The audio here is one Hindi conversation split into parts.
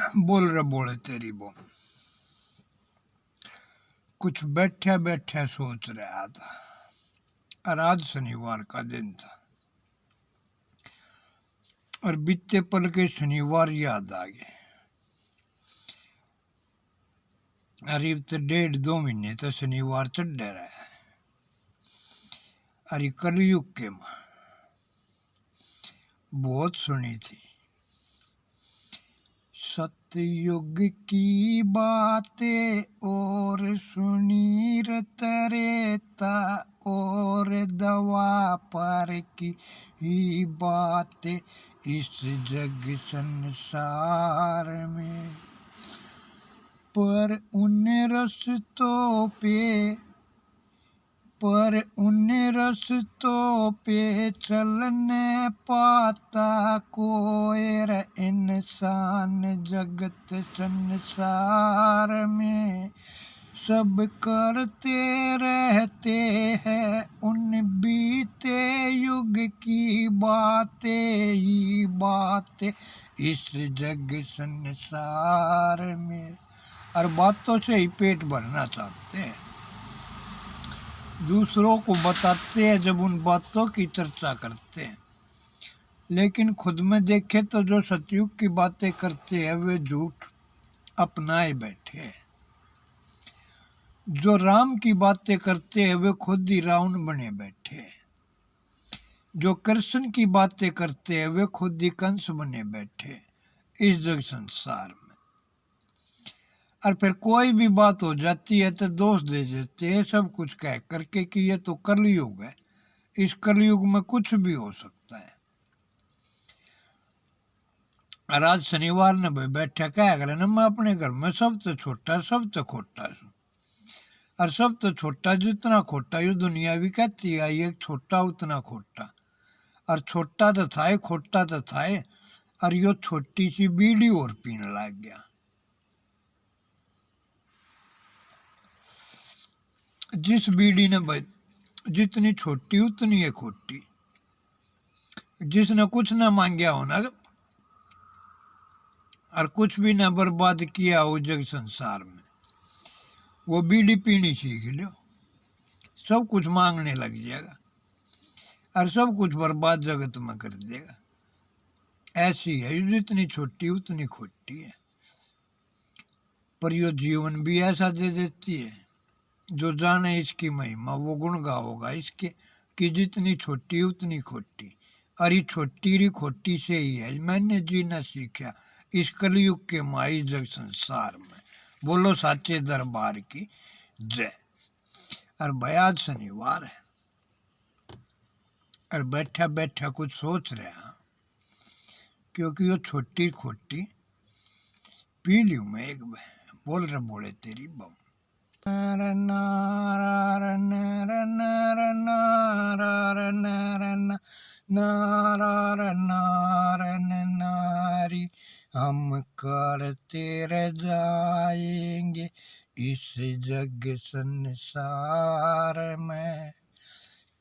बोल रहे बोले तेरी बो। कुछ बैठे बैठे सोच रहा था, और आज शनिवार का दिन था और बीते पल के शनिवार याद आ गए। अरे तो 1.5-2 महीने तो शनिवार चढ़ रहा है। अरे कलयुग के माँ बहुत सुनी थी, सतयुग की बातें और सुनी त्रेता और द्वापर की ही बातें इस जग संसार में, पर उन रस्तों पे चलने पाता कोई इंसान जगत संसार में। सब करते रहते हैं उन बीते युग की बातें ही बातें इस जग संसार में। और बातों से ही पेट भरना चाहते हैं, दूसरों को बताते हैं जब उन बातों की चर्चा करते हैं, लेकिन खुद में देखे तो जो सतयुग की बातें करते हैं वे झूठ अपनाए बैठे हैं। जो राम की बातें करते हैं वे खुद ही रावण बने बैठे हैं। जो कृष्ण की बातें करते हैं वे खुद ही कंस बने बैठे इस जग संसार में। और फिर कोई भी बात हो जाती है तो दोष दे देते हैं सब कुछ कह करके कि ये तो कलयुग है, इस कलयुग में कुछ भी हो सकता है। और आज शनिवार ने भाई बैठे क्या करे ना, मैं अपने घर में सबसे छोटा सबसे खोटा हूँ, और सबसे छोटा जितना खोटा ये दुनिया भी कहती है ये छोटा उतना खोटा, और छोटा तो था खोटा तो था, और यो छोटी सी बीड़ी और पीने लग गया। जिस बीड़ी ने भाई जितनी छोटी उतनी है खोटी, जिसने कुछ ना मांगया हो ना और कुछ भी ना बर्बाद किया हो जग संसार में, वो बीड़ी पीनी सीख लो, सब कुछ मांगने लग जाएगा और सब कुछ बर्बाद जगत में कर देगा। ऐसी है जितनी छोटी उतनी खोटी है, पर यो जीवन भी ऐसा दे देती है। जो जाने इसकी महिमा वो गुण गाओगा इसके कि जितनी छोटी उतनी खोटी, और ये छोटी री खोटी से ही है मैंने जीना सीखा इस कलयुग के माई जग संसार में। बोलो साचे दरबार की जय। और भाई आज शनिवार है और बैठा बैठा कुछ सोच रहा, क्योंकि वो छोटी खोटी पी लूँ मैं एक बार। बोल रहे बोले तेरी बम। नारी हम करते रह जाएंगे इस जग संसार में।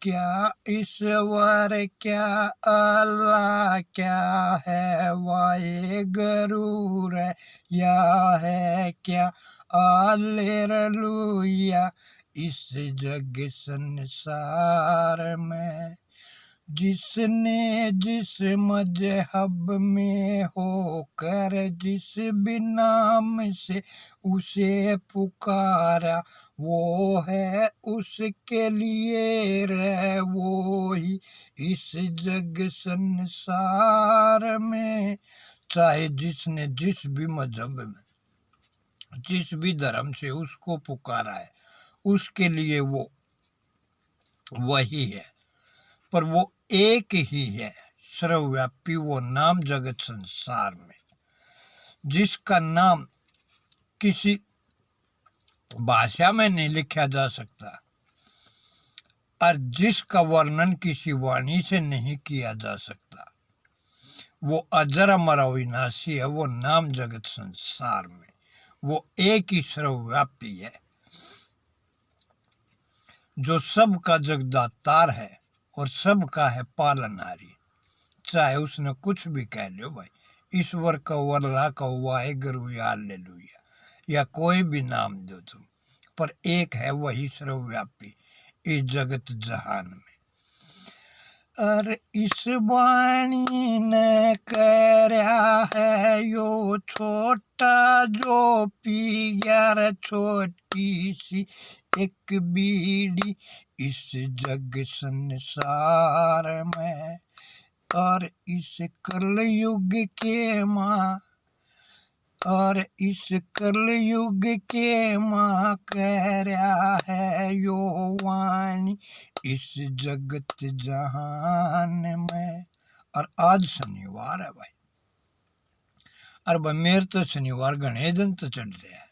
क्या ईश्वर क्या अल्लाह क्या है वाहे गरूर है या है क्या हालेलुया इस जग संसार में। जिसने जिस मजहब में होकर जिस भी नाम से उसे पुकारा वो है उसके लिए रह वो ही इस जग संसार में। चाहे जिसने जिस भी मजहब में जिस भी धर्म से उसको पुकारा है उसके लिए वो वही है, पर वो एक ही है सर्वव्यापी, वो नाम जगत संसार में जिसका नाम किसी भाषा में नहीं लिखा जा सकता और जिसका वर्णन किसी वाणी से नहीं किया जा सकता, वो अजर अमर अविनाशी है। वो नाम जगत संसार में वो एक ही सर्वव्यापी है जो सबका जगदातार है और सबका है पालनहारी। चाहे उसने कुछ भी कह लो भाई, ईश्वर कहो, अल्लाह कहो, वाहेगुरु या हालेलुया, या कोई भी नाम दो तुम, पर एक है वही सर्वव्यापी इस जगत जहान में। और इस वाणी ने करया है यो छोटा जो पी ग्यार छोटी सी एक बीड़ी इस जग संसार में। और इस कलयुग के माँ, और इस कलयुग के माँ कह रहा है यो वाणी इस जगत जहान में। और आज शनिवार है भाई, और भाई मेरे तो शनिवार घने दिन तो चढ़ रहे हैं।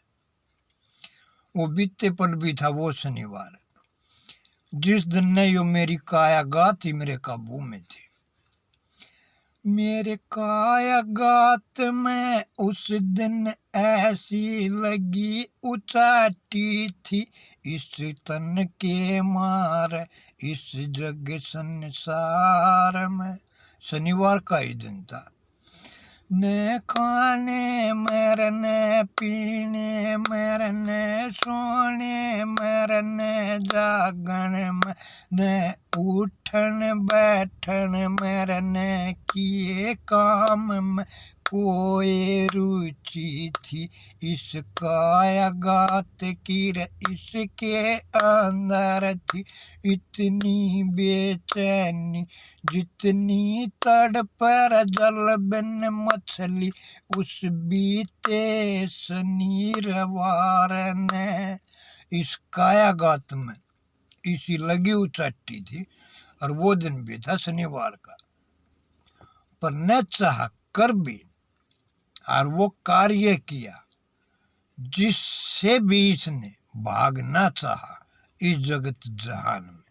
वो बीते पल भी था वो शनिवार जिस दिन ने यो मेरी काया गात ही मेरे काबू में थी। मेरे कायागात में उस दिन ऐसी लगी उचाटी थी इस तन के मार इस जग संसार में। शनिवार का ही दिन था। न खाने मरने पीने मरने सोने मरने जागण में उठन बैठन मरने किए काम में कोई रुचि थी इस कायागात की इसके अंदर थी इतनी बेचैनी जितनी तड़प जल बिन मछली उस बीते शनिवार ने। इस कायागात में इसी लगी उचट्टी थी और वो दिन भी था शनिवार का, पर न चाह कर भी और वो कार्य किया जिससे भी इसने भागना चाहा इस जगत जहान में।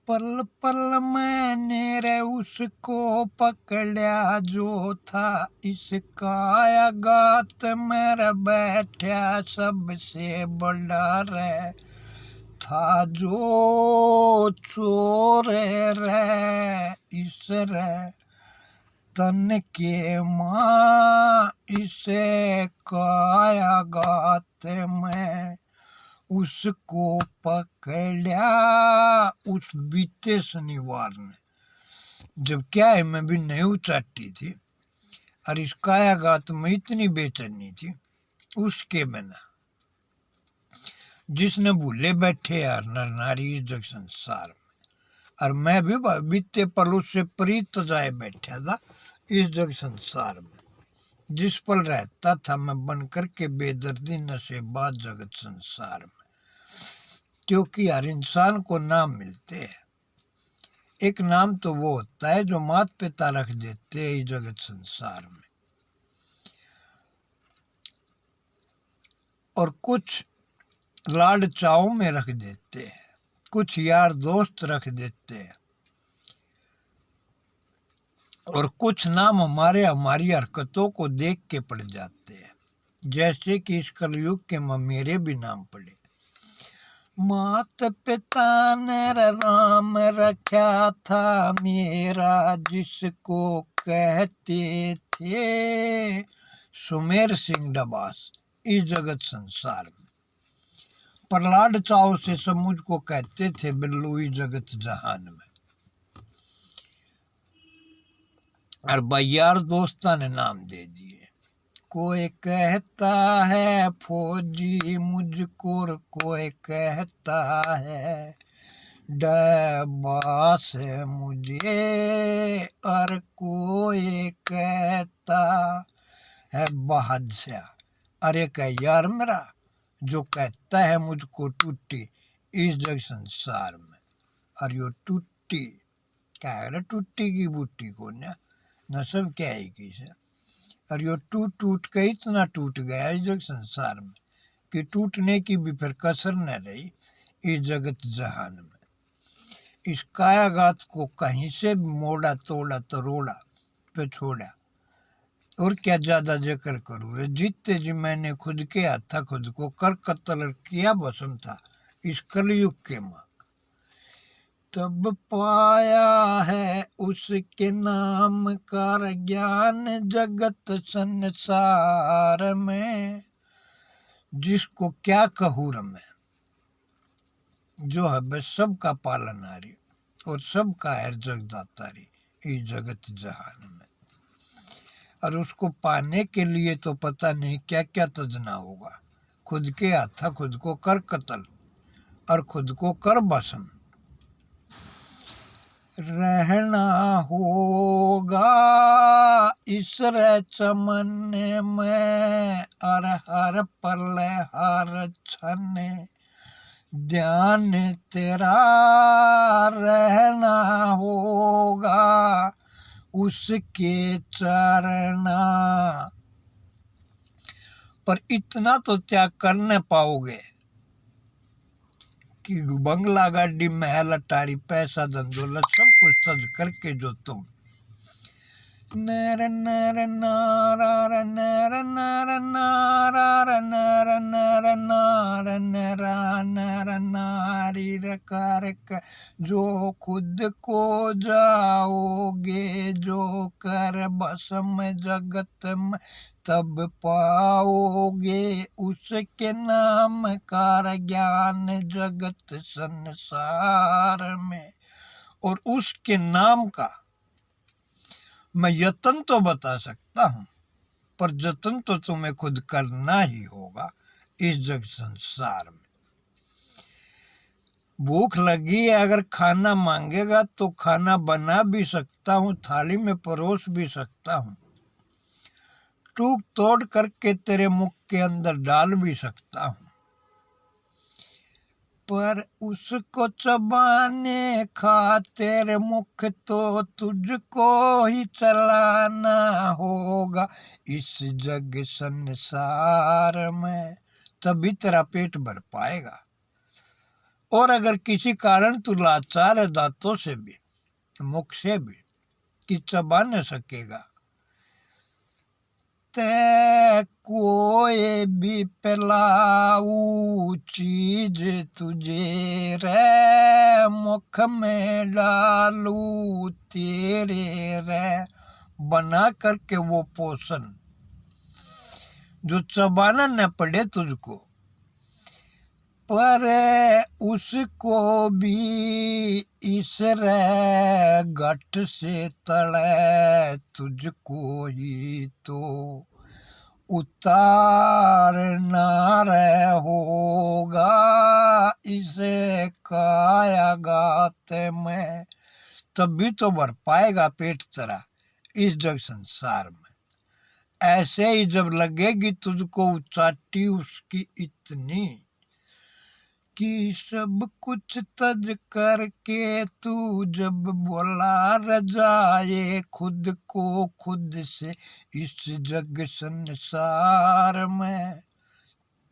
पल पल मैंने रे उसको पकड़ा जो था इस कायागात में बैठा सबसे बड़ा रे था जो चोर रे इस रे तन के माँ इसे कायागात में उसको पकड़ा उस बीते शनिवार ने। जब क्या है मैं भी नहीं उचाटी थी और इस कायागात में इतनी बेचैनी थी उसके बिना जिसने भूले बैठे यार नर नारी इस जग संसार में। और मैं भी बीते पल उससे प्रीत जाए बैठा था इस जग संसार में। जिस पल रहता था मैं बन करके बेदर्दी नशेबाज जगत संसार में। क्योंकि हर इंसान को नाम मिलते हैं, एक नाम तो वो होता है जो माता पिता रख देते हैं इस जगत संसार में, और कुछ लाड चाव में रख देते हैं, कुछ यार दोस्त रख देते हैं, और कुछ नाम हमारी हरकतों को देख के पड़ जाते हैं। जैसे कि इस कलयुग के मेरे भी नाम पड़े। मात पिता ने राम रखा था मेरा जिसको कहते थे सुमेर सिंह डबास इस जगत संसार में। प्रहलाद चाव से सब मुझको कहते थे बिल्लू इस जगत जहान में। और यार दोस्ता ने नाम दे दिए। कोई कहता है फौजी मुझको, कोई कहता है डबास मुझे, और कोई कहता है बादशाह। अरे कह यार मेरा जो कहता है मुझको टूटी इस जग संसार में। और यो टूटी क्या है, टूटी की बूटी को न सब क्या है कि से। और यो टूट टूट के इतना टूट गया इस जग संसार में कि टूटने की भी फिर कसर न रही इस जगत जहान में। इस कायागात को कहीं से भी मोड़ा तोड़ा तरोड़ा पे छोड़ा। और क्या ज्यादा जिक्र करूँ रे, जीते जी मैंने खुद के हाथा खुद को कर कत्ल किया भस्म था इस कलयुग के माँ। तब पाया है उसके नाम का ज्ञान जगत संसार में। जिसको क्या कहूँ रे मैं, जो है बस सबका पालनहारी और सबका है जगदातारी इस जगत जहान में। और उसको पाने के लिए तो पता नहीं क्या क्या तजना होगा। खुद के हाथा खुद को कर कत्ल और खुद को कर बसम। रहना होगा इस चमन में और हर पल हर क्षण ध्यान तेरा रहना होगा उसके चरना। पर इतना तो त्याग करने पाओगे कि बंगला गाड़ी महल अटारी पैसा धंधोलत सब कुछ तज करके जो तुम नर नर नारा नर नर नारा नर नर नार नरा नर नारी रकार जो खुद को जाओगे जो कर बसम जगत में तब पाओगे उसके नाम का ज्ञान जगत संसार में। और उसके नाम का मैं यत्न तो बता सकता हूँ, पर जतन तो तुम्हें खुद करना ही होगा इस जग संसार में। भूख लगी है, अगर खाना मांगेगा तो खाना बना भी सकता हूँ, थाली में परोस भी सकता हूँ, टूक तोड़ करके तेरे मुख के अंदर डाल भी सकता हूँ। पर उसको चबाने खातिर मुख तो तुझको ही चलाना होगा इस जग संसार में, तभी तेरा पेट भर पाएगा। और अगर किसी कारण तू लाचार है दांतों से भी मुख से भी कि चबा न सकेगा, ते कोई भी पिलाऊ चीज तुझे रे मुख में डालू तेरे रे, बना करके वो पोषण जो चबाना न पड़े तुझको, पर उसको भी इस रे घट से तले तुझको ही तो उतारना रे होगा इसे काया गाते में, तभी तो भर पाएगा पेट तेरा इस जग संसार में। ऐसे ही जब लगेगी तुझको उचाटी उसकी इतनी कि सब कुछ तज करके तू जब बोला रजाए खुद को खुद से इस जग संसार में,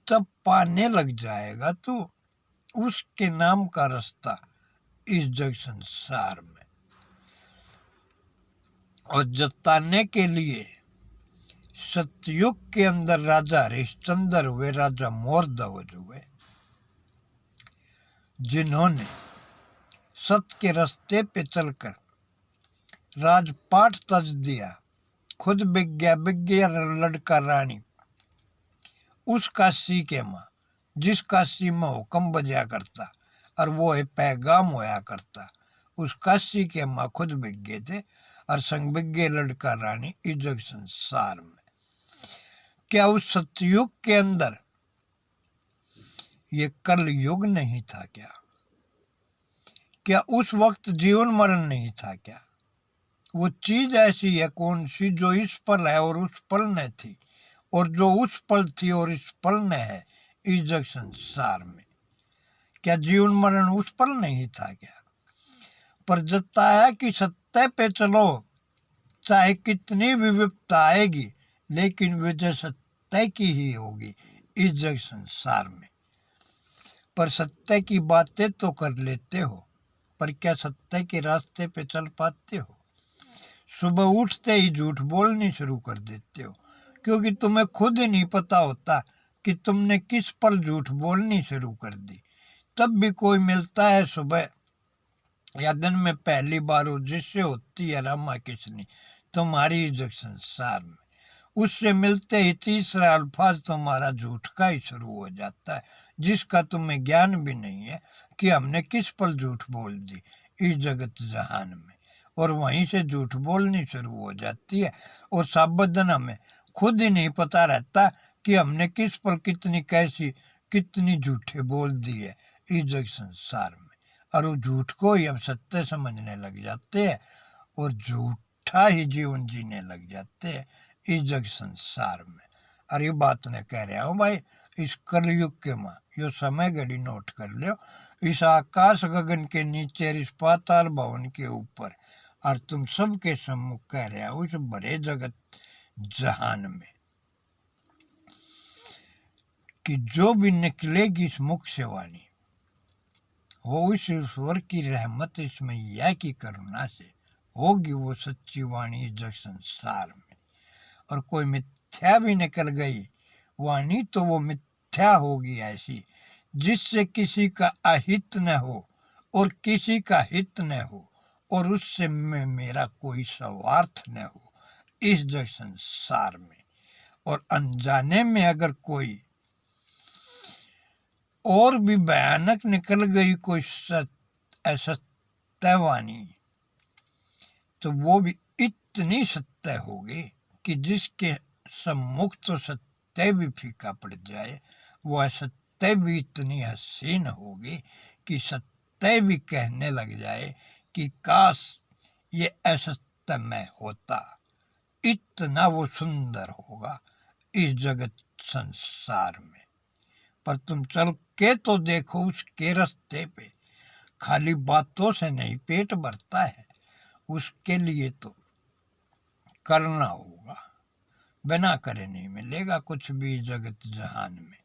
तब पाने लग जाएगा तू उसके नाम का रास्ता इस जग संसार में। और जताने के लिए सतयुग के अंदर राजा हरिश्चंद्र हुए, राजा मोरध्वज हुए, जिन्होंने सत्य के रास्ते पे चलकर राजपाट तज दिया। खुद विज्ञा लड़का रानी उस काशी के माँ जिस काशी में हुक्म बजा करता और वो है पैगाम होया करता, उस काशी के माँ खुद विज्ञ थे और संग विज्ञ लड़का रानी इस जग संसार में। क्या उस सतयुग के अंदर ये कल युग नहीं था क्या? क्या उस वक्त जीवन मरण नहीं था क्या? वो चीज ऐसी है कौन सी जो इस पल है और उस पल में थी, और जो उस पल थी और इस पल में है इस जग संसार में? क्या जीवन मरण उस पल नहीं था क्या? पर जताया कि सत्य पे चलो, चाहे कितनी भी विपत्ता आएगी लेकिन विजय सत्य की ही होगी इस जग संसार में। पर सत्य की बातें तो कर लेते हो, पर क्या सत्य के रास्ते पे चल पाते हो? सुबह उठते ही झूठ बोलनी शुरू कर देते हो, क्योंकि तुम्हें खुद ही नहीं पता होता कि तुमने किस पल झूठ बोलनी शुरू कर दी। तब भी कोई मिलता है सुबह या दिन में पहली बार हो जिससे होती है रमा किसनी तुम्हारी इज्जत संसार में, उससे मिलते ही तीसरा अल्फाज तुम्हारा झूठ का ही शुरू हो जाता है, जिसका तुम्हें ज्ञान भी नहीं है कि हमने किस पल झूठ बोल दी इस जगत जहान में। और वहीं से झूठ बोलनी शुरू हो जाती है और साबदन हमें खुद ही नहीं पता रहता कि हमने किस पल कितनी कैसी कितनी झूठे बोल दिए इस जगत संसार में। और वो झूठ को ही हम सत्य समझने लग जाते हैं और झूठा ही जीवन जीने लग जाते हैं इस जग संसार में। और ये बात ने कह रहा हूँ भाई, इस कलयुग के माँ यो समय घड़ी नोट कर लो, इस आकाश गगन के नीचे इस पाताल भवन के ऊपर और तुम सबके सम्मुख कह रहे हो उस बड़े जगत जहान में कि जो भी निकलेगी इस मुख से वाणी वो उस ईश्वर की रहमत इस मैया की करुणा से होगी वो सच्ची वाणी इस जग संसार में। और कोई मिथ्या भी निकल गई वाणी तो वो मिथ्या होगी ऐसी जिससे किसी का अहित न हो और किसी का हित न हो और उससे में मेरा कोई स्वार्थ न हो इस जग संसार में। और अनजाने में अगर कोई और भी भयानक निकल गई कोई असत्य वाणी तो वो भी इतनी सत्य होगी कि जिसके सम्मुख तो सत्य भी फीका पड़ जाए वो असत्य भी इतनी हसीन होगी कि सत्य भी कहने लग जाए कि काश ये असत्य में होता। इतना वो सुंदर होगा इस जगत संसार में। पर तुम चल के तो देखो उसके रास्ते पे, खाली बातों से नहीं पेट भरता है, उसके लिए तो करना होगा, बिना करे नहीं मिलेगा कुछ भी जगत जहान में।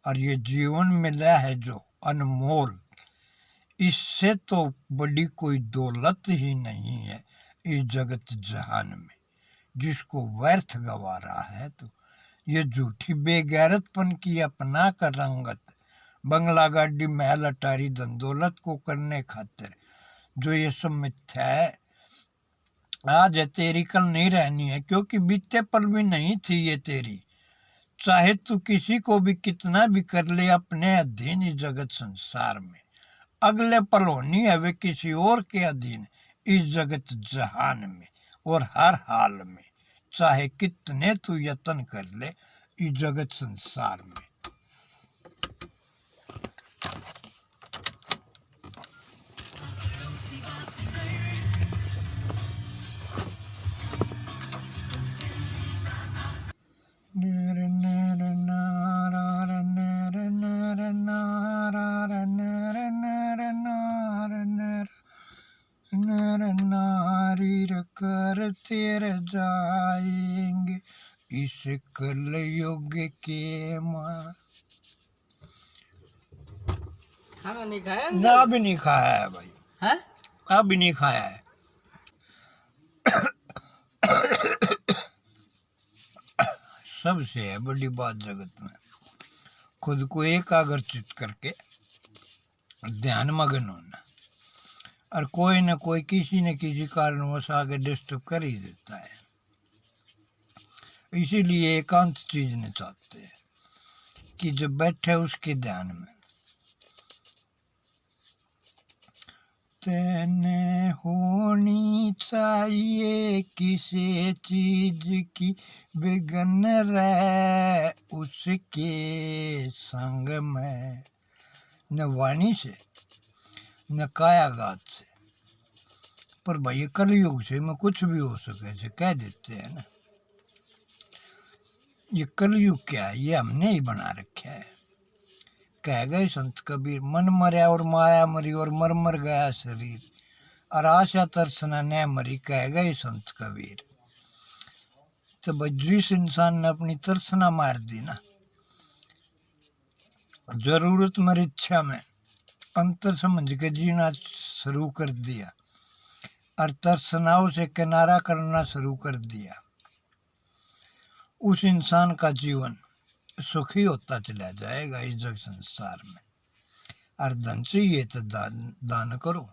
और ये जीवन मिला है जो अनमोल, इससे तो बड़ी कोई दौलत ही नहीं है इस जगत जहान में। जिसको व्यर्थ गवा रहा है तो ये झूठी बेगैरतपन की अपना कर रंगत बंगला गाड़ी महल अटारी धन दौलत को करने खातिर जो ये सब मिथ्या है। आज है तेरी कल नहीं रहनी है, क्योंकि बीते पल भी नहीं थी ये तेरी। चाहे तू किसी को भी कितना भी कर ले अपने अधीन इस जगत संसार में, अगले पल होनी है वे किसी और के अधीन इस जगत जहान में। और हर हाल में चाहे कितने तू यत्न कर ले इस जगत संसार में। करते रह जाएंगे इस कलयुग के माँ। खाना नहीं खाया ना अभी नहीं खाया है भाई, है? अभी नहीं खाया है। सबसे है बड़ी बात जगत में खुद को एकाग्रचित करके ध्यान मगन होना। और कोई न कोई किसी न किसी कारणवश आगे डिस्टर्ब कर ही देता है, इसीलिए एकांत चीज नहीं चाहते कि जब बैठे उसके ध्यान में। तेने होनी चाहिए किसी चीज की बिगन रहे उसके संग में, न वाणी से न कायाघात से। पर भाई कलयुग से में कुछ भी हो सके ऐसे कह देते हैं ना। ये कलयुग क्या है, ये हमने ही बना रखा है। कह गए संत कबीर, मन मरया और माया मरी और मर मर गया शरीर, और आशा तरसना न मरी, कह गए संत कबीर। तो जिस इंसान ने अपनी तरसना मार दी ना, जरूरत मर इच्छा में अंतर समझ के जीना शुरू कर दिया और तरसनाओं से किनारा करना शुरू कर दिया, उस इंसान का जीवन सुखी होता चला जाएगा इस जग संसार में। और धन चाहिए तो दान करो,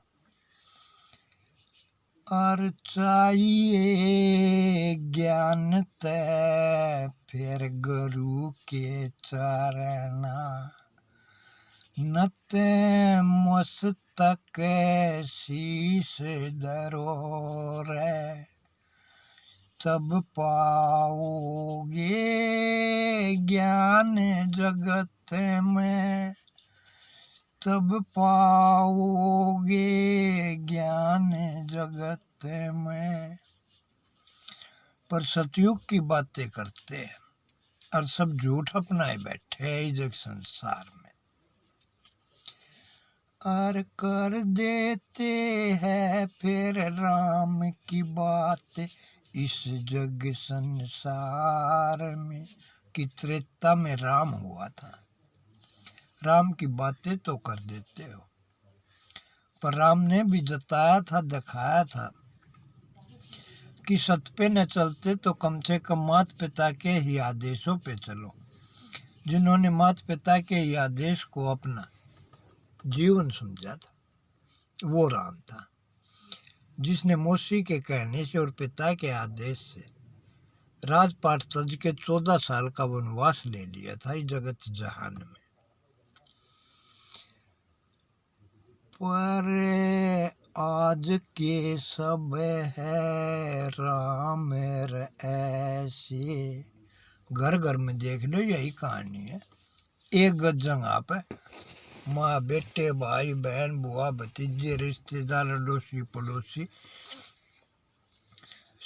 और चाहिए ज्ञान तै फिर गुरु के चरना, नत मस्तक शीश धरो रे, तब पाओगे ज्ञान जगत में, तब पाओगे ज्ञान जगत में। पर सतयुग की बातें करते हैं और सब झूठ अपनाए बैठे हैं इस संसार में, और कर देते हैं फिर राम की बात इस जग संसार में। कि त्रेता में राम हुआ था, राम की बातें तो कर देते हो, पर राम ने भी जताया था, दिखाया था कि सत पे न चलते तो कम से कम माता पिता के ही आदेशों पे चलो। जिन्होंने माता पिता के ही आदेश को अपना जीवन समझा था, वो राम था। जिसने मौसी के कहने से और पिता के आदेश से राजपाट तज के 14 साल का वनवास ले लिया था इस जगत जहान में। पर आज के सब है राम ऐसे, घर घर में देख लो यही कहानी है। एक गज जगह पे माँ बेटे भाई बहन बुआ भतीजे रिश्तेदार अड़ोसी पड़ोसी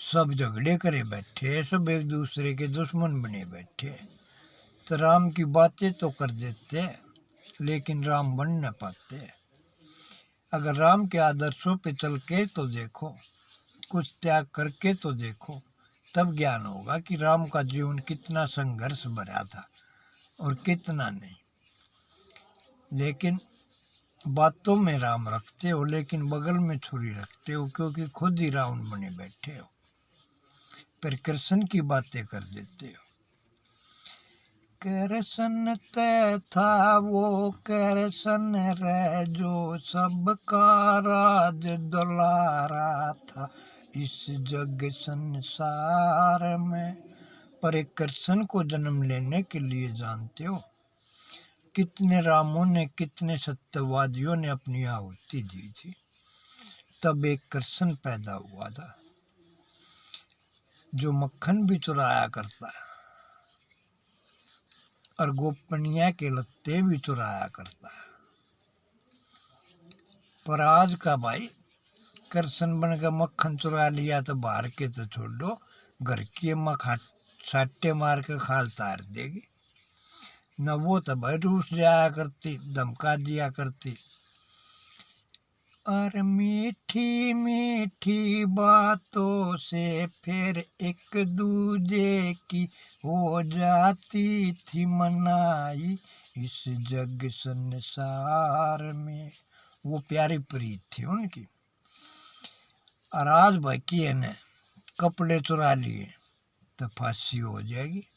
सब झगड़े करे बैठे, सब एक दूसरे के दुश्मन बने बैठे। तो राम की बातें तो कर देते लेकिन राम बन न पाते। अगर राम के आदर्शों पे चल के तो देखो, कुछ त्याग करके तो देखो, तब ज्ञान होगा कि राम का जीवन कितना संघर्ष भरा था और कितना नहीं। लेकिन बातों में राम रखते हो लेकिन बगल में छुरी रखते हो, क्योंकि खुद ही रावण बने बैठे हो, फिर कृष्ण की बातें कर देते हो। कृष्ण तय था वो कृष्ण रह जो सबका राज दुलारा था इस जग संसार में। पर एक कृष्ण को जन्म लेने के लिए जानते हो कितने रामों ने, कितने सत्यवादियों ने अपनी आहुति दी थी, तब एक कृष्ण पैदा हुआ था जो मक्खन भी चुराया करता है और गोपनीय के लत्ते भी चुराया करता है। पर आज का भाई कृष्ण बन के मक्खन चुरा लिया तो बाहर के तो छोड़ दो, घर की अम्मा साटे मार के खाल तार देगी। न वो तो भाई रूस जाया करती, धमका दिया करती। और मीठी मीठी बातों से फिर एक दूजे की हो जाती थी मनाई इस जग संसार में। वो प्यारी प्रीत थी उनकी। और आज बाकी है न कपड़े चुरा लिए तो फांसी हो जाएगी,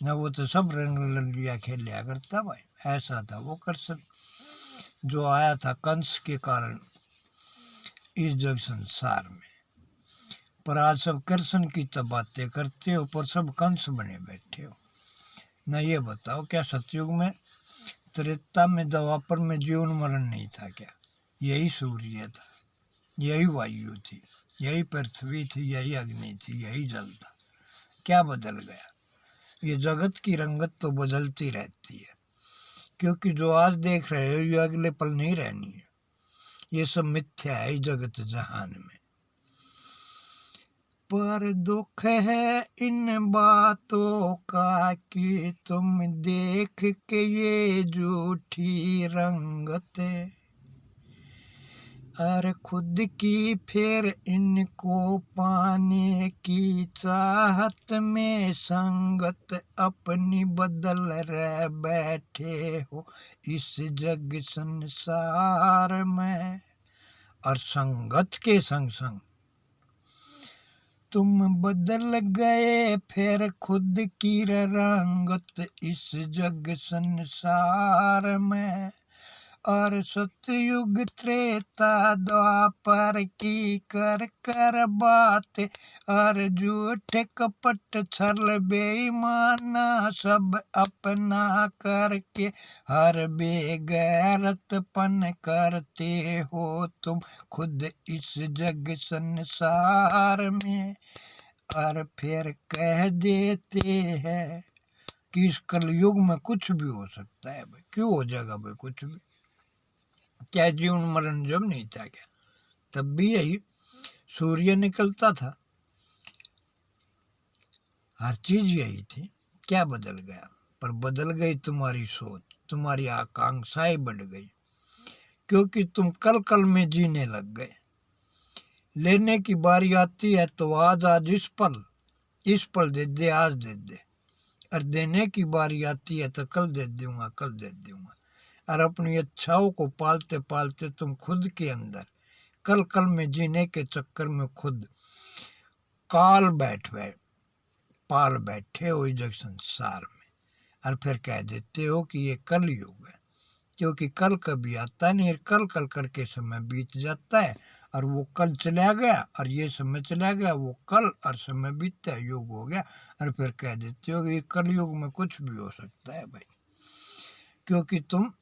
न वो तो सब रंग ललिया खेलिया करता भाई। ऐसा था वो कृष्ण जो आया था कंस के कारण इस जग संसार में। पर आज सब कृष्ण की तो बातें करते हो पर सब कंस बने बैठे हो। न ये बताओ क्या सतयुग में, त्रेता में, द्वापर में जीवन मरण नहीं था क्या? यही सूर्य था, यही वायु थी, यही पृथ्वी थी, यही अग्नि थी, यही जल था। क्या बदल गया? ये जगत की रंगत तो बदलती रहती है, क्योंकि जो आज देख रहे हो ये अगले पल नहीं रहनी है। ये सब मिथ्या है जगत जहान में। पर दुख है इन बातों का कि तुम देख के ये झूठी रंगत, और खुद की फिर इनको पाने की चाहत में संगत अपनी बदल रह बैठे हो इस जग संसार में। और संगत के संग संग तुम बदल गए फिर खुद की रंगत इस जग संसार में। और सतयुग त्रेता द्वापर की कर कर बात, और झूठ कपट छल बेईमाना सब अपना करके हर बेगैरतपन करते हो तुम खुद इस जग संसार में। और फिर कह देते हैं कि इस कलयुग में कुछ भी हो सकता है। भाई क्यों हो जाएगा भाई कुछ भी? क्या जीवन मरण जब नहीं था क्या? तब भी यही सूर्य निकलता था, हर चीज यही थी। क्या बदल गया? पर बदल गई तुम्हारी सोच, तुम्हारी आकांक्षाएं बढ़ गई, क्योंकि तुम कल कल में जीने लग गए। लेने की बारी आती है तो आज आज इस पल दे दे, आज दे दे। और देने की बारी आती है तो कल दे दूंगा, कल दे दूंगा। और अपनी इच्छाओं को पालते पालते तुम खुद के अंदर कल कल में जीने के चक्कर में खुद काल पाल बैठे हो इस जग संसार में। और फिर कह देते हो कि ये कल युग है, क्योंकि कल कभी आता नहीं। कल कल करके समय बीत जाता है, और वो कल चला गया और ये समय चला गया, वो कल और समय बीतता है, युग हो गया। और फिर कह देते हो कि कल युग में कुछ भी हो सकता है भाई, क्योंकि तुम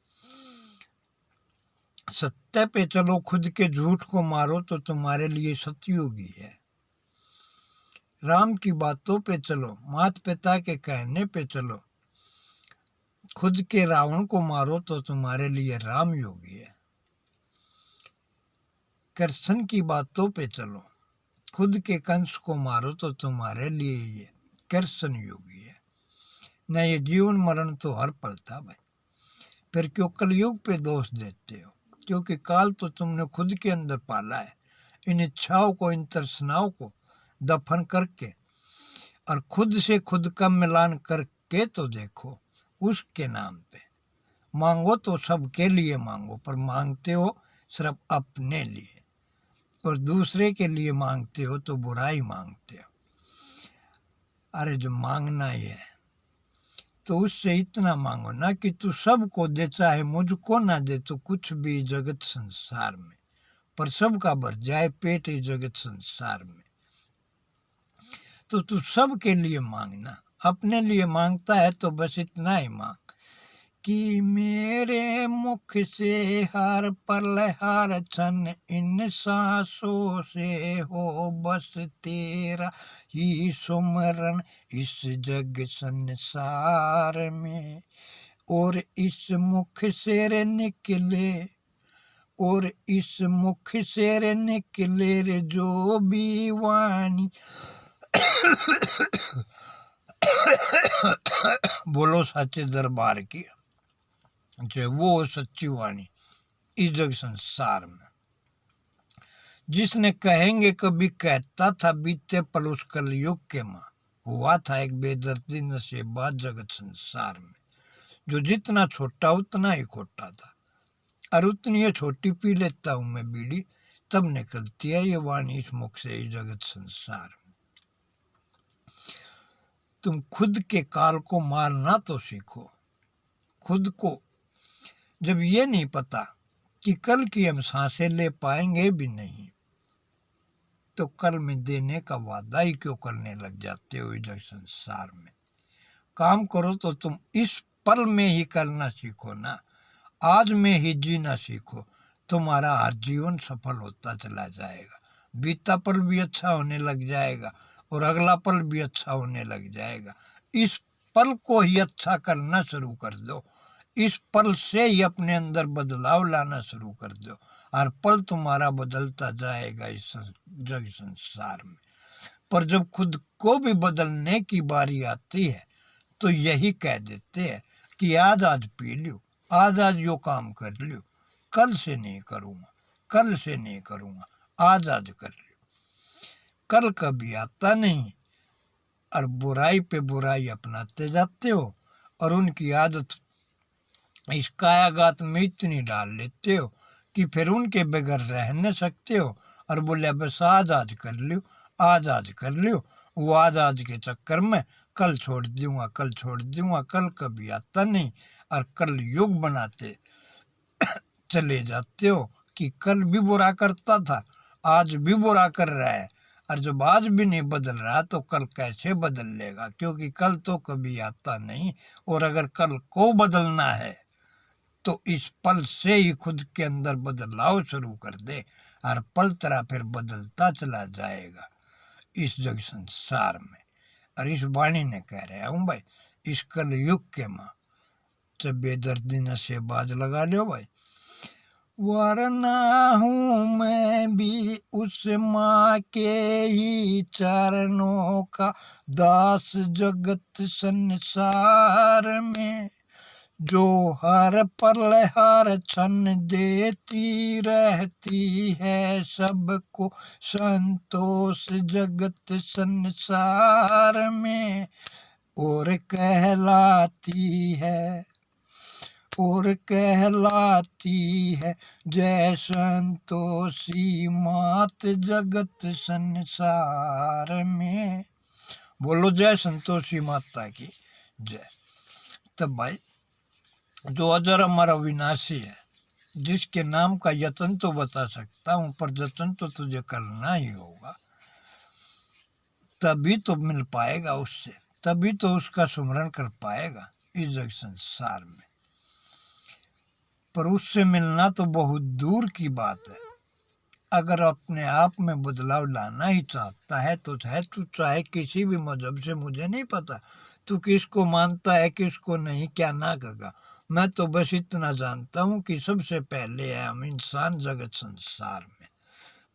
सत्य पे चलो, खुद के झूठ को मारो तो तुम्हारे लिए सतयुग ही है। राम की बातों पे चलो, माता पिता के कहने पे चलो, खुद के रावण को मारो तो तुम्हारे लिए राम योगी है। कृष्ण की बातों पे चलो, खुद के कंस को मारो तो तुम्हारे लिए ये कृष्ण योगी है। न ये जीवन मरण तो हर पल था भाई। फिर क्यों कलयुग पे दोष देते हो? क्योंकि काल तो तुमने खुद के अंदर पाला है। इन इच्छाओं को, इन तृष्णाओं को दफन करके और खुद से खुद का मिलान करके तो देखो। उसके नाम पे मांगो तो सबके लिए मांगो, पर मांगते हो सिर्फ अपने लिए, और दूसरे के लिए मांगते हो तो बुराई मांगते हो। अरे जो मांगना ही है तो उससे इतना मांगो ना कि तू सबको दे, चाहे मुझको ना दे तो कुछ भी जगत संसार में, पर सबका भर जाए पेट ही जगत संसार में। तो तू सबके लिए मांगना, अपने लिए मांगता है तो बस इतना ही मांग कि मेरे मुख से हर पल हर क्षण इन सांसों से हो बस तेरा ही सुमरन इस जग संसार में। और इस मुख से रे निकले, और इस मुख से रे निकले रे जो भी वाणी, बोलो सच्चे दरबार की जो वो सच्ची वाणी इस जग संसार में। जिसने कहेंगे कभी कहता था बीते पल उस कलयुग के माँ, हुआ था एक बेदर्दी नशेबाज जगत संसार में, जो जितना छोटा उतना ही खोटा था। और उतनी छोटी पी लेता हूं मैं बीड़ी, तब निकलती है ये वाणी इस मुख से इस जगत संसार में। तुम खुद के काल को मारना तो सीखो। खुद को जब ये नहीं पता कि कल की हम सांसें ले पाएंगे भी नहीं, तो कल में देने का वादा ही क्यों करने लग जाते हो इधर संसार में? काम करो तो तुम इस पल में ही करना सीखो ना, आज में ही जीना सीखो। तुम्हारा हर जीवन सफल होता चला जाएगा, बीता पल भी अच्छा होने लग जाएगा और अगला पल भी अच्छा होने लग जाएगा। इस पल को ही अच्छा करना शुरू कर दो, इस पल से ही अपने अंदर बदलाव लाना शुरू कर दो, हर पल तुम्हारा बदलता जाएगा इस जग संसार में। पर जब खुद को भी बदलने की बारी आती है तो यही कह देते हैं कि आज आज पी लो, आज आज यो काम कर लो, कल से नहीं करूँगा, कल से नहीं करूँगा, आज आज कर लो। कल कभी आता नहीं, और बुराई पे बुराई अपनाते जाते हो, और उनकी आदत इस कायागात में इतनी डाल लेते हो कि फिर उनके बगैर रह न सकते हो, और बोले बस आज आज कर लो, आज आज कर लो। वो आज आज के चक्कर में कल छोड़ दूंगा, कल छोड़ दूंगा, कल कभी आता नहीं, और कल युग बनाते चले जाते हो कि कल भी बुरा करता था, आज भी बुरा कर रहा है, और जब आज भी नहीं बदल रहा तो कल कैसे बदल लेगा, क्योंकि कल तो कभी आता नहीं। और अगर कल को बदलना है तो इस पल से ही खुद के अंदर बदलाव शुरू कर दे, हर पल तेरा फिर बदलता चला जाएगा इस जग संसार में। और इस वाणी ने कह रहे हूँ भाई, इस कल युग के माँ से बेदर्दी नशेबाज लगा लो भाई। वरना हूँ मैं भी उस माँ के ही चरणों का दास जगत संसार में, जो हर पल हर क्षण देती रहती है सबको संतोष जगत संसार में, और कहलाती है जय संतोषी मात जगत संसार में। बोलो जय संतोषी माता की जय। तब भाई जो अजर हमारा विनाशी है, जिसके नाम का यत्न तो बता सकता हूँ, पर जतन तो तुझे करना ही होगा, तभी तो मिल पाएगा उससे, तभी तो उसका सुमरण कर पाएगा इस जग संसार में। पर उससे मिलना तो बहुत दूर की बात है। अगर अपने आप में बदलाव लाना ही चाहता है तो तू चाहे किसी भी मजहब से, मुझे नहीं पता तू किसको मानता है किसको नहीं, क्या ना कगा, मैं तो बस इतना जानता हूँ कि सबसे पहले है हम इंसान जगत संसार में,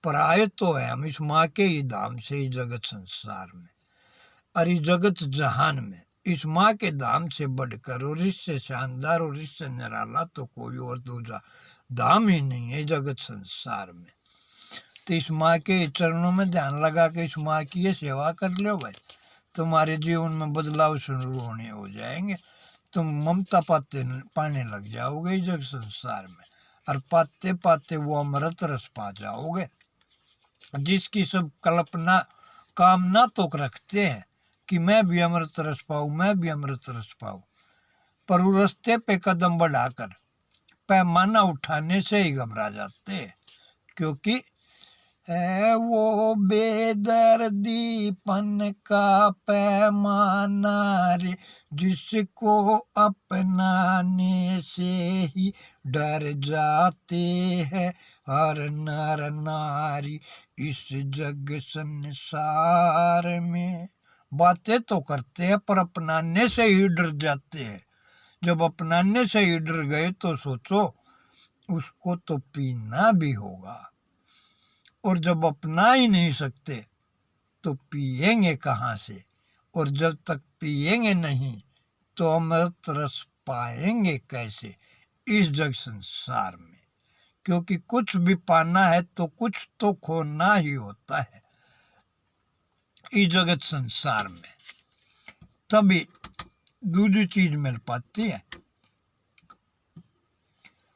पर आए तो है हम इस माँ के ही धाम से ही जगत संसार में। और इस जगत जहान में इस माँ के धाम से बढ़कर और इससे शानदार और इससे निराला तो कोई और दूसरा धाम ही नहीं है जगत संसार में। तो इस माँ के चरणों में ध्यान लगा के इस माँ की ये सेवा कर लो भाई, तुम्हारे जीवन में बदलाव शुरू होने हो जाएंगे, तुम ममता पाने लग जाओगे इस जग संसार में, और पाते पाते वो अमृत रस पा जाओगे, जिसकी सब कल्पना कामना तो रखते हैं कि मैं भी अमृत रस पाऊँ, मैं भी अमृत रस पाऊँ, पर वो रास्ते पे कदम बढ़ाकर पैमाना उठाने से ही घबरा जाते हैं, क्योंकि है वो बेदर्दीपन का पैमाना रे, जिसको अपनाने से ही डर जाते हैं हर नर नारी इस जग संसार में। बातें तो करते हैं पर अपनाने से ही डर जाते हैं। जब अपनाने से ही डर गए तो सोचो उसको तो पीना भी होगा, और जब अपना ही नहीं सकते तो पिएंगे कहाँ से, और जब तक पिएंगे नहीं तो अमृत रस पाएंगे कैसे इस जग संसार में। क्योंकि कुछ भी पाना है तो कुछ तो खोना ही होता है इस जगत संसार में, तभी दूसरी चीज मिल पाती है।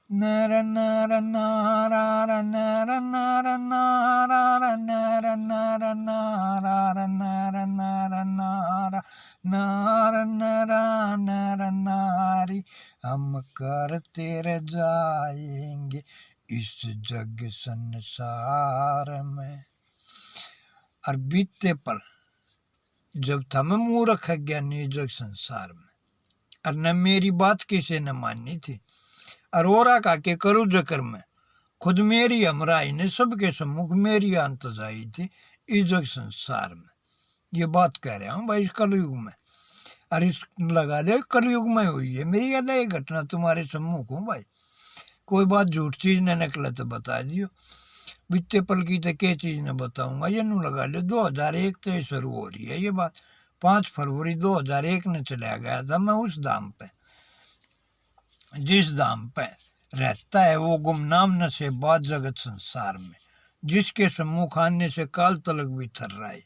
नर नर नारा नर नर नारा नर नर नारा नर नर नारा नार नर नर नारी, हम करते रह जाएंगे इस जग संसार में। और बीते पल जब था मैं मूर्ख ज्ञानी जग संसार में, और न मेरी बात किसी ने मानी थी, अरोरा का के करू जकर में खुद मेरी हमराई ने सबके सम्मुख मेरी अंत जाई थी इस जग संसार में। ये बात कह रहा हूँ भाई इस कलयुग में, और इस लगा दे कलयुग में हुई है मेरी याद ये घटना तुम्हारे सम्मुख हूँ भाई। कोई बात झूठ चीज ने निकले तो बता दियो, बीते पल की तो क्या चीज ने बताऊंगा, ये नू लगा ले 2001 से शुरू हो रही है ये बात। 5 फरवरी 2001 में चला गया था मैं उस धाम पे, जिस धाम पे रहता है वो गुमनाम नशेबाज जगत संसार में, जिसके सम्मुख आने से काल तलक भी थर रहा है,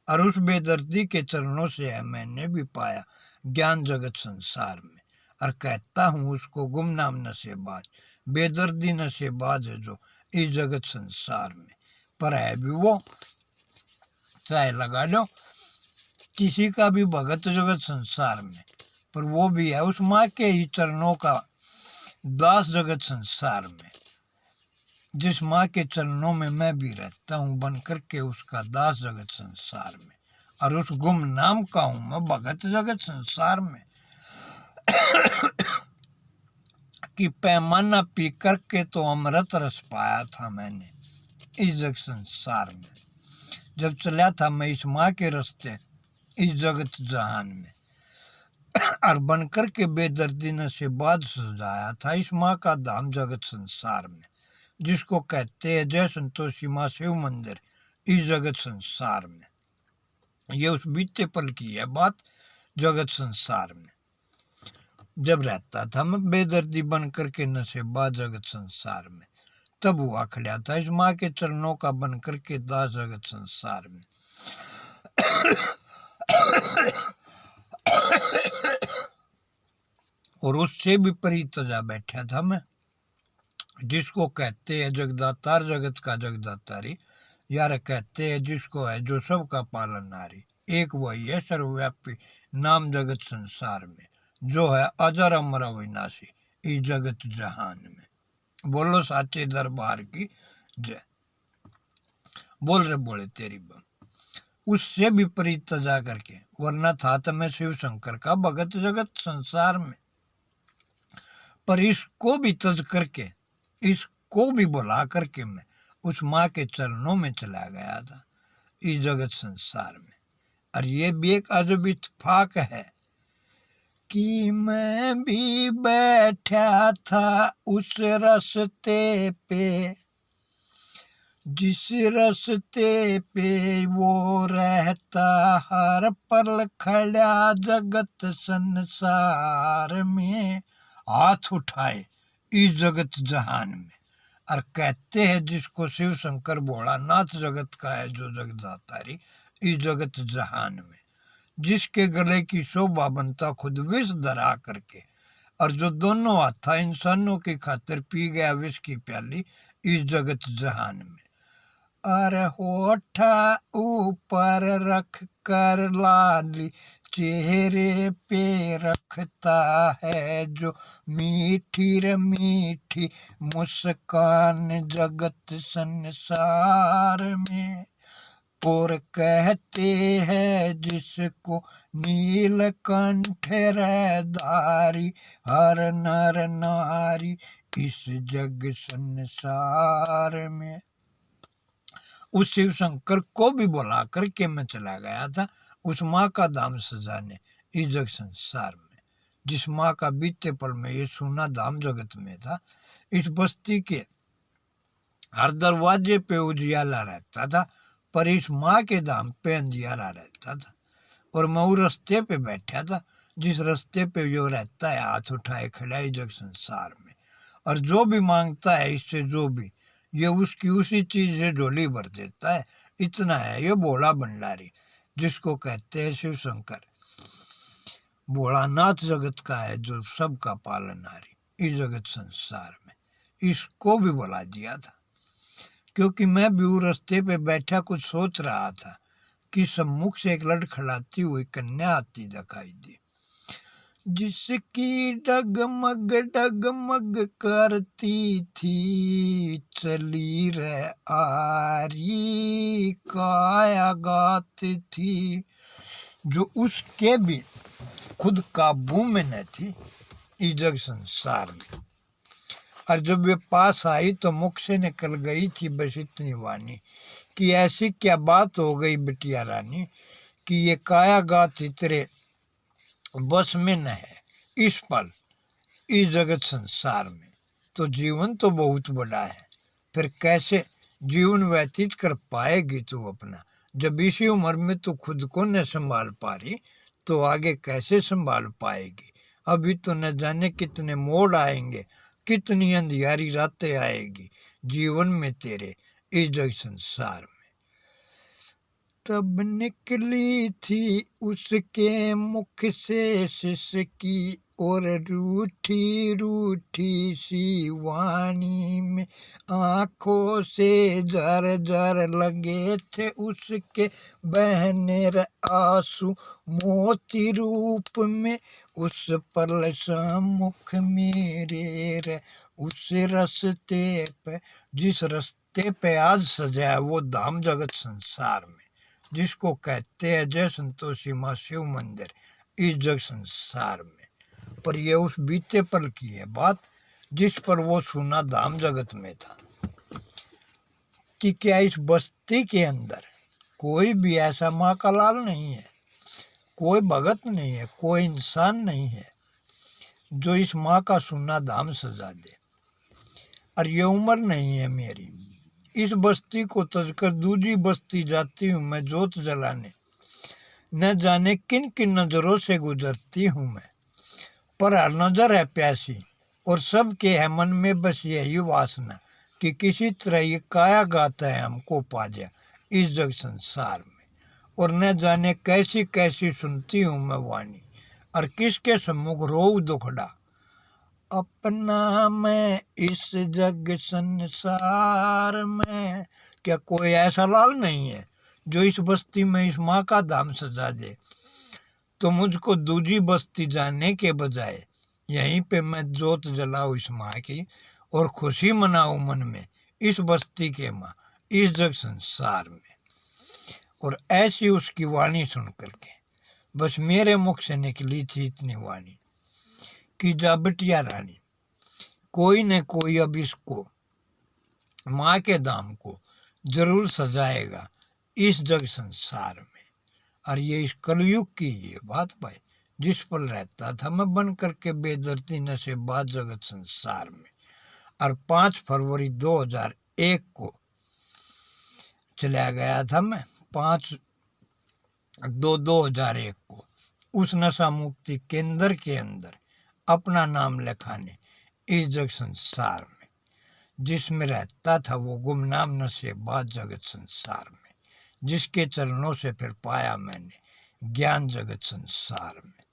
और उस बेदर्दी के चरणों से है मैंने भी पाया ज्ञान जगत संसार में। और कहता हूँ उसको गुमनाम नशेबाज, बेदर्दी नशेबाज है जो इस जगत संसार में, पर है भी वो चाहे लगा लो किसी का भी भगत जगत संसार में, पर वो भी है उस माँ के ही चरणों का दास जगत संसार में। जिस माँ के चरणों में मैं भी रहता हूँ, बन करके उसका दास जगत संसार में, और उस गुम नाम का हूँ मैं भगत जगत संसार में। कि पैमाना पी करके तो अमृत रस पाया था मैंने इस जग संसार में, जब चला था मैं इस माँ के रास्ते इस जगत जहान में, और बनकर के बेदर्दी ने से बाद सजाया था इस माँ का धाम जगत संसार में, जिसको कहते हैं जय संतोषी माँ शिव मंदिर इस जगत संसार में। ये उस बीते पल की है बात जगत संसार में, जब रहता था मैं बेदर्दी बन करके नशेबाज जगत संसार में, तब हुआ खड़ा था इस माँ के चरणों का बन करके दास जगत संसार में। और उससे भी विपरीत जा बैठा था मैं, जिसको कहते हैं जगदातार जगत का जगदातारी, यार कहते हैं जिसको है जो सबका पालनहारी, एक वही है सर्वव्यापी नाम जगत संसार में, जो है अजर अमर अविनाशी इस जगत जहान में। बोलो साचे दरबार की जय। बोल रहे बोले तेरी बम। उससे विपरीत जा करके, वरना था तो मैं शिव शंकर का भगत जगत संसार में, पर इसको भी तज करके, इसको भी बुला करके मैं उस माँ के चरणों में चला गया था इस जगत संसार में। और ये भी एक अजब इत्तेफाक है कि मैं भी बैठा था उस रास्ते पे, जिस रास्ते पे वो रहता हर पल खड़ा जगत संसार में, हाथ उठाए इस जगत जहान में, और कहते हैं जिसको शिव शंकर भोलानाथ जगत का है जो जगदातारी इस जगत जहान में, जिसके गले की शोभा बनता खुद विष धरा करके, और जो दोनों हाथा इंसानों की खातिर पी गया विष की प्याली इस जगत जहान में। अरे होठा ऊपर रख कर लाली चेहरे पे रखता है जो मीठी रे मीठी मुस्कान जगत संसार में, और कहते हैं जिसको नीलकंठ धारी हर नर नारी इस जग संसार में। उस शिव शंकर को भी बुला करके मैं चला गया था उस माँ का धाम सजाने इस जग संसार में, जिस माँ का बीते पल में ये सोना धाम जगत में था। इस बस्ती के हर दरवाजे पे उजियाला रहता था, पर इस माँ के धाम पे अंधियारा रहता था। और मैं उस रास्ते पे बैठा था जिस रास्ते पे जो रहता है हाथ उठाए खड़ा इस जग संसार में, और जो भी मांगता है इससे जो भी, ये उसकी उसी चीज से झोली भर देता है। इतना है ये भोला भंडारी, जिसको कहते हैं शिव शंकर भोलानाथ जगत का है जो सबका पालनहारी इस जगत संसार में। इसको भी बुला दिया था क्योंकि मैं भी उस रास्ते पे बैठा कुछ सोच रहा था कि सम्मुख से एक लड़खड़ाती हुई कन्या आती दिखाई दी, जिसकी डगमग डगमग करती थी चली रे आरी काया गाती थी, जो उसके भी खुद काबू में न थी इस जग संसार में। और जब वे पास आई तो मुख से निकल गई थी बस इतनी वाणी कि ऐसी क्या बात हो गई बिटिया रानी, कि ये काया गात तेरे बस में न है इस पल इस जगत संसार में। तो जीवन तो बहुत बड़ा है, फिर कैसे जीवन व्यतीत कर पाएगी तू अपना, जब इसी उम्र में तू खुद को न संभाल पा रही तो आगे कैसे संभाल पाएगी। अभी तो न जाने कितने मोड़ आएंगे, कितनी अंधियारी रातें आएगी जीवन में तेरे इस जग संसार में। तब निकली थी उसके मुख से सिसकी और रूठी रूठी सी वाणी में, आंखों से जर जर लगे थे उसके बहने रे आंसू मोती रूप में, उस पल सम्मुख मेरे रे उस रास्ते पे, जिस रास्ते पे आज सजा है वो धाम जगत संसार में, जिसको कहते हैं जय संतोषी माँ शिव मंदिर इस जग संसार में। पर ये उस बीते पल की है बात जिस पर वो सुना धाम जगत में था कि क्या इस बस्ती के अंदर कोई भी ऐसा माँ का लाल नहीं है, कोई भगत नहीं है, कोई इंसान नहीं है जो इस माँ का सुना धाम सजा दे। और ये उम्र नहीं है मेरी, इस बस्ती को तजकर दूसरी बस्ती जाती हूँ मैं जोत जलाने, न जाने किन किन नजरों से गुजरती हूँ मैं, पर हर नजर है प्यासी और सबके है मन में बस यही वासना कि किसी तरह ये काया गाता है हमको पा जा इस जग संसार में। और न जाने कैसी कैसी सुनती हूँ मैं वाणी, और किसके सम्मुख रोऊ दुखड़ा, अपना मैं इस जग संसार में। क्या कोई ऐसा लाल नहीं है जो इस बस्ती में इस माँ का धाम सजा दे? तो मुझको दूसरी बस्ती जाने के बजाय यहीं पे मैं जोत जलाऊं इस माँ की और खुशी मनाऊं मन में इस बस्ती के माँ इस जग संसार में। और ऐसी उसकी वाणी सुन करके बस मेरे मुख से निकली थी इतनी वाणी कि जा बिटिया रानी, कोई न कोई अब इसको माँ के धाम को जरूर सजाएगा इस जग संसार में। और ये इस कलयुग की ये बात भाई, जिस पल रहता था मैं बन करके बेदर्दी नशे बात जगत संसार में। और 5 फरवरी 2001 को चला गया था मैं, 5/2/2001 को उस नशा मुक्ति केंद्र के अंदर अपना नाम लिखाने इस जग संसार में, जिसमें रहता था वो गुमनाम नशे बात जगत संसार में, जिसके चरणों से फिर पाया मैंने ज्ञान जगत संसार में।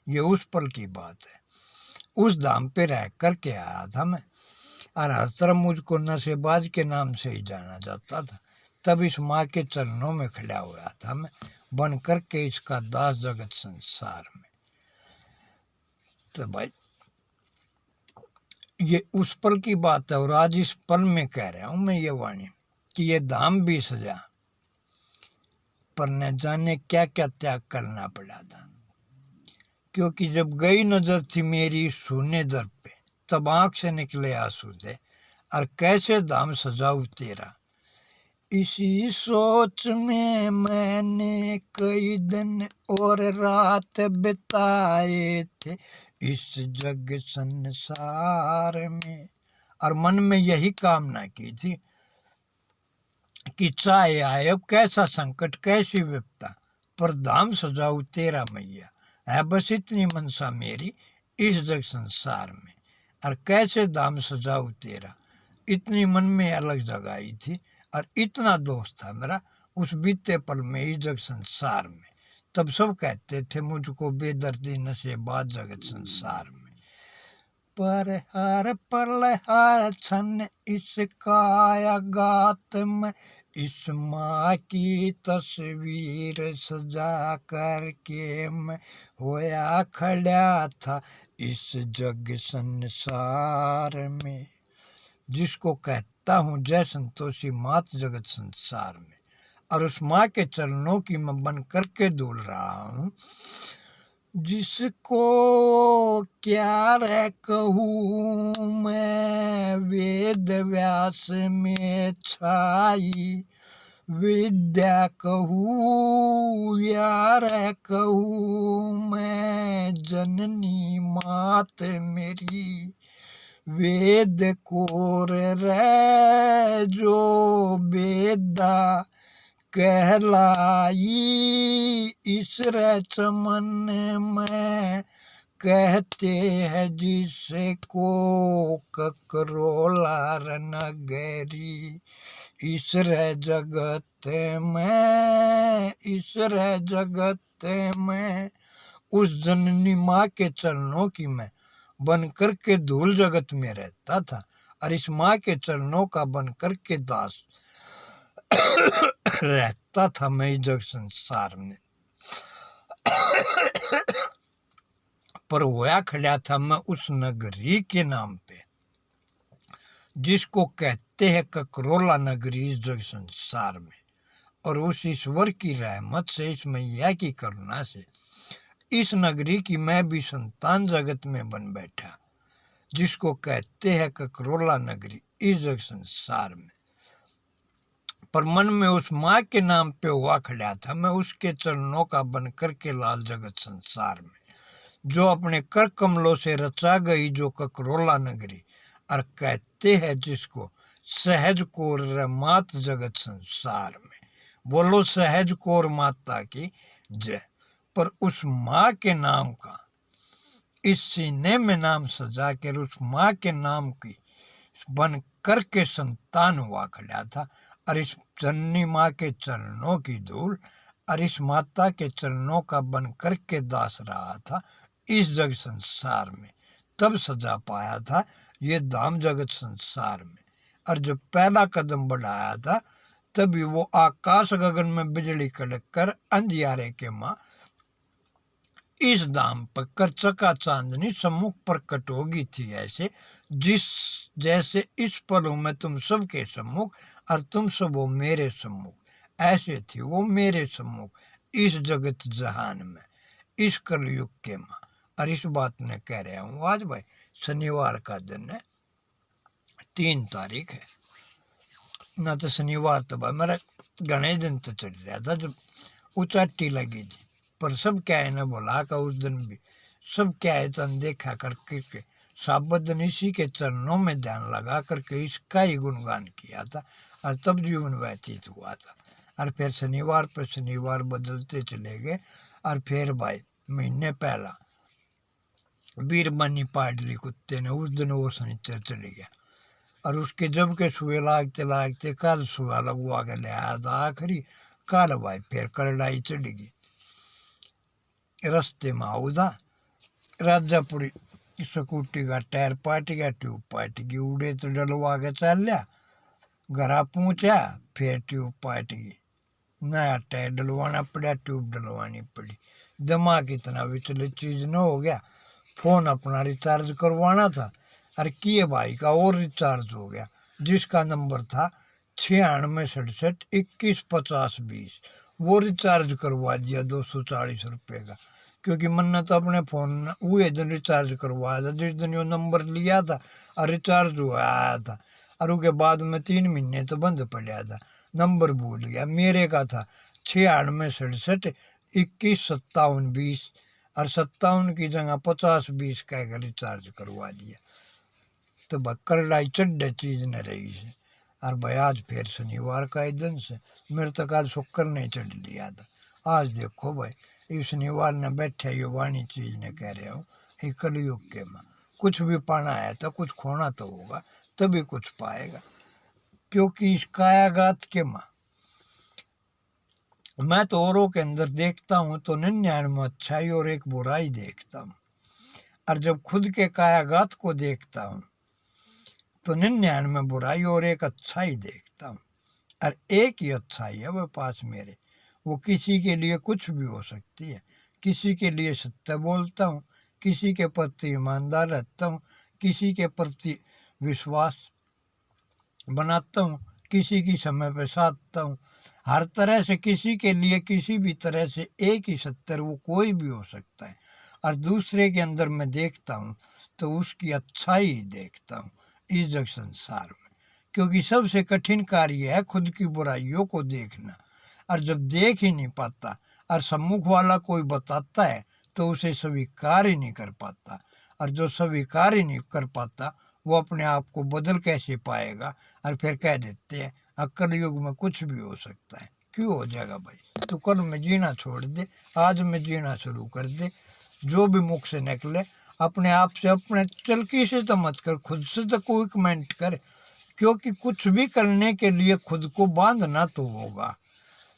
ये उस पल की बात है, उस धाम पे रह कर के आया था मैं, और हर तरफ मुझको नशेबाज के नाम से ही जाना जाता था। तब इस माँ के चरणों में खड़ा हुआ था मैं, बन कर के इसका दास जगत संसार में। तो भाई ये उस पल की बात है, और आज इस पल में कह रहा हूँ मैं ये वाणी कि ये धाम भी सजा, पर न जाने क्या क्या त्याग करना पड़ा था। क्योंकि जब गई नजर थी मेरी सोने दर पे, तब आंख से निकले आंसू थे, और कैसे धाम सजाऊं तेरा। इसी सोच में मैंने कई दिन और रात बिताए थे इस जग संसार में। और मन में यही कामना की थी कि चाहे आए अब कैसा संकट कैसी विपदा, पर धाम सजाऊं तेरा मैया, है बस इतनी मनसा मेरी इस जग संसार में। और कैसे धाम सजाऊं तेरा, इतनी मन में अलग जगाई थी, और इतना दोस्त था मेरा उस बीते पल में इस जग संसार में। तब सब कहते थे मुझको बेदर्दी नशे बात जगत संसार में। पर हर पल हर क्षण इस कायागात में इस माँ की तस्वीर सजा करके मैं होया खड़ा था इस जग संसार में, जिसको कहता हूँ जय संतोषी मात जगत संसार में। और उस माँ के चरणों की मैं बन करके डोल रहा हूँ, जिसको क्या रे कहूँ मैं वेद व्यास में छाई, विद्या कहूँ यार कहूँ मैं जननी मात मेरी, वेद कोर रे जो वेदा कहलाई, इस चमन में कहते हैं जिसे को ककरोला नगरी, इस जगत में इस जगत में उस जननी माँ के चरणों की मैं बन कर के धूल जगत में रहता था, और इस माँ के चरणों का बन कर के दास रहता था मैं इस जग संसार में। पर होया खड़ा था मैं उस नगरी के नाम पे, जिसको कहते हैं ककरोला नगरी इस जग संसार में, और उस ईश्वर की रहमत से, इस मैया की करुणा से इस नगरी की मैं भी संतान जगत में बन बैठा, जिसको कहते हैं ककरोला नगरी इस जग संसार में। पर मन में उस माँ के नाम पे हुआ खड़ा था मैं, उसके चरणों का बन कर के लाल जगत संसार में, जो अपने कर कमलों से रचा गई जो ककरोला नगरी, और कहते हैं जिसको सहज कोर मात जगत संसार में। बोलो सहज कोर माता की जय। पर उस माँ के नाम का इस सीने में नाम सजा कर उस माँ के नाम की बन कर के संतान हुआ खड़ा था, और इस जननी माँ के चरणों की धूल और इस माता के चरणों का बन कर के दास रहा था इस जग संसार में, तब सजा पाया था ये धाम जगत संसार में। और जब पहला कदम बढ़ाया था तभी वो आकाश गगन में बिजली कड़क कर अंधियारे के माँ इस दाम पर कर चका चांदनी सम्मुख प्रकट होगी थी, ऐसे जैसे इस पलों में तुम सबके सम्मुख और तुम सब वो मेरे सम्मुख, ऐसे थी वो मेरे सम्मुख इस जगत जहान में इस कलयुग के माँ। और इस बात ने कह रहा हूँ आज भाई शनिवार का दिन है, 3 तारीख है ना, तो शनिवार तो भाई मेरा घने दिन तो चल रहा था जब उचाटी लगी थी। पर सब क्या है ना बोला का उस दिन भी सब क्या है तो देखा करके साबत दिन इसी के चरणों में ध्यान लगा करके इसका ही गुणगान किया था, और तब जीवन व्यतीत हुआ था। और फिर शनिवार पे शनिवार बदलते चले गए, और फिर भाई महीने पहला बीरबनी पाडली कुत्ते ने उस दिन वो शनिचर चले गया, और उसके जब के सुए लागते लागते कल सुआ लगवा के ले आया था आखिरी कल भाई फिर करड़ाई चढ़ी रस्ते में आऊदा राजापुरी स्कूटी का टायर पाट गया, ट्यूब पाट गई, उड़े तो डलवा के चल लिया, घरा पहुंचा फिर ट्यूब पाट गई, नया टायर डलवाना पड़ा, ट्यूब डलवानी पड़ी, दिमाग इतना विचलित चीज न हो गया। फोन अपना रिचार्ज करवाना था और किए भाई का और रिचार्ज हो गया, जिसका नंबर था 9667 21 50 20, वो रिचार्ज करवा दिया 240 रुपये का, क्योंकि मैंने तो अपने फ़ोन हुए दिन रिचार्ज करवाया था जिस दिन वो नंबर लिया था और रिचार्ज हुआ आया था, और उसके बाद में 3 महीने तो बंद पड़ा था, नंबर भूल गया। मेरे का था 9667 21 57 20, और 57 की जगह 50 20 का रिचार्ज करवा दिया। तो बकरलाई चड्डे चीज न रही से। और भाई आज फिर शनिवार का दिन से मेरे तक आज शुक्र नहीं चढ़ लिया था। आज देखो भाई इस शनिवार ने बैठे ये वाणी चीज ने कह रहे हो ये कलयुग के माँ, कुछ भी पाना है तो कुछ खोना तो होगा तभी कुछ पाएगा, क्योंकि इस कायागात के माँ मैं तो औरों के अंदर देखता हूँ तो 99 अच्छाई और एक बुराई देखता हूँ, और जब खुद के कायागात को देखता हूँ तो 99 बुराई और एक अच्छाई देखता हूँ, और एक ही अच्छाई है वह पास मेरे, वो किसी के लिए कुछ भी हो सकती है, किसी के लिए सत्य बोलता हूँ, किसी के प्रति ईमानदार रहता हूँ, किसी के प्रति विश्वास बनाता हूँ, किसी की समय पे साधता हूँ, हर तरह से किसी के लिए किसी भी तरह से एक ही सत्य, वो कोई भी हो सकता है, और दूसरे के अंदर मैं देखता हूँ तो उसकी अच्छाई देखता हूँ इस जग संसार में, क्योंकि सबसे कठिन कार्य है खुद की बुराइयों को देखना, और जब देख ही नहीं पाता और सम्मुख वाला कोई बताता है तो उसे स्वीकार ही नहीं कर पाता, और जो स्वीकार ही नहीं कर पाता वो अपने आप को बदल कैसे पाएगा। और फिर कह देते हैं अक्ल युग में कुछ भी हो सकता है, क्यों हो जाएगा भाई, तो कल में जीना छोड़ दे, आज में जीना शुरू कर दे, जो भी मुख से निकले अपने आप से, अपने चलकी से तो मत कर, खुद से तो कोई कमेंट कर, क्योंकि कुछ भी करने के लिए खुद को बांधना तो होगा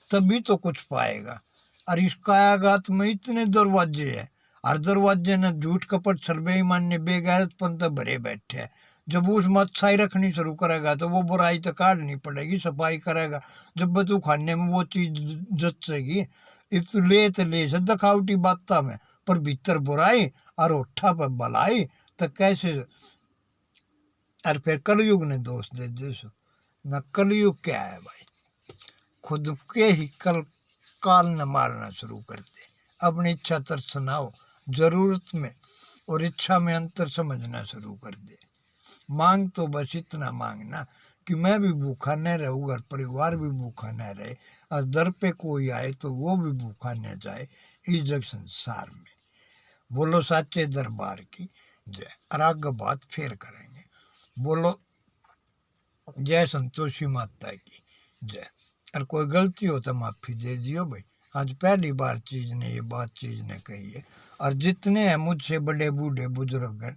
तभी तो कुछ पाएगा। और इस कायागात में इतने दरवाजे हैं, हर दरवाजे ने झूठ कपट छल बेईमान ने बेगैरतपन तो भरे बैठे हैं। जब उसमें अच्छाई रखनी शुरू करेगा तो वो बुराई तो काटनी पड़ेगी, सफाई करेगा जब तू खाने में वो चीज जचेगी, इस तू ले से दिखावटी बाता में, पर भीतर बुराई और ओठा पर भलाई तो कैसे और फिर कलयुग ने दोष दे दे सो न। कलयुग क्या है भाई, खुद के ही काल न मारना शुरू कर दे। अपनी इच्छा तर सुनाओ, जरूरत में और इच्छा में अंतर समझना शुरू कर दे। मांग तो बस इतना मांगना कि मैं भी भूखा न रहूँ, घर परिवार भी भूखा न रहे, और दर पे कोई आए तो वो भी भूखा न जाए इस जग संसार में। बोलो साचे दरबार की जय। और आगे बात फिर करेंगे। बोलो जय संतोषी माता की जय। और कोई गलती हो तो माफ़ी दे दियो भाई, आज पहली बार चीज़ ने ये बात चीज़ ने कही है। और जितने हैं मुझसे बड़े बूढ़े बुजुर्ग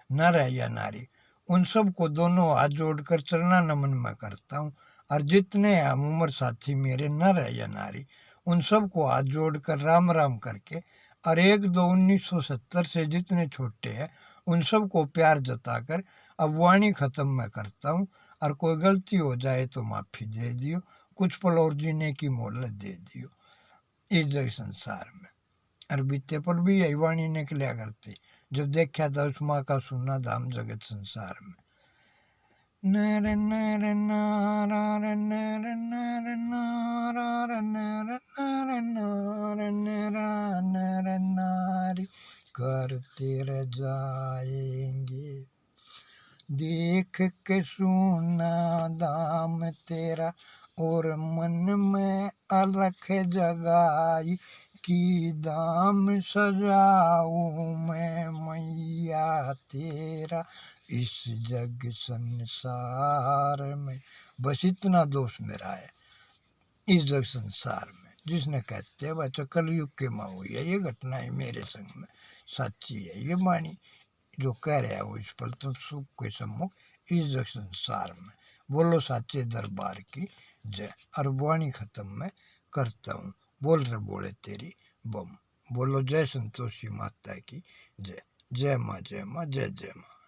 नर है या नारी, उन सब को दोनों हाथ जोड़कर चरना नमन मैं करता हूँ। और जितने हैं हम उम्र साथी मेरे नर है या नारी, उन सब को हाथ जोड़कर राम राम करके, और 1-2-1970 से जितने छोटे हैं उन सब को प्यार जताकर अब वाणी ख़त्म मैं करता हूँ। और कोई गलती हो जाए तो माफ़ी दे दियो, कुछ पल और जीने की मोहलत दे दियो इस जग संसार में। और बीते पर भी यही वाणी निकलिया करती जब देखा था उस माँ का सुना धाम जगत संसार में। नर नर नारा नर नर नारा नर नर नार नर नर नारी करते रह जाएंगे। देख के सुना दाम तेरा और मन में अलख जगाई, कि दाम सजाऊं मैं मैया तेरा इस जग संसार में। बस इतना दोष मेरा है इस जग संसार में। जिसने कहते हैं बच्चा कलयुग के माँ हुई है, ये घटनाएं मेरे संग में सच्ची है। ये वाणी जो कह रहा है वो इस पल तुम सुख के सम्मुख इस जग संसार में। बोलो साचे दरबार की जय। और वाणी खत्म मैं करता हूँ। बोल रहे बोले तेरी बम। बोलो जय संतोषी माता की जय। जय माँ जय माँ जय जय माँ।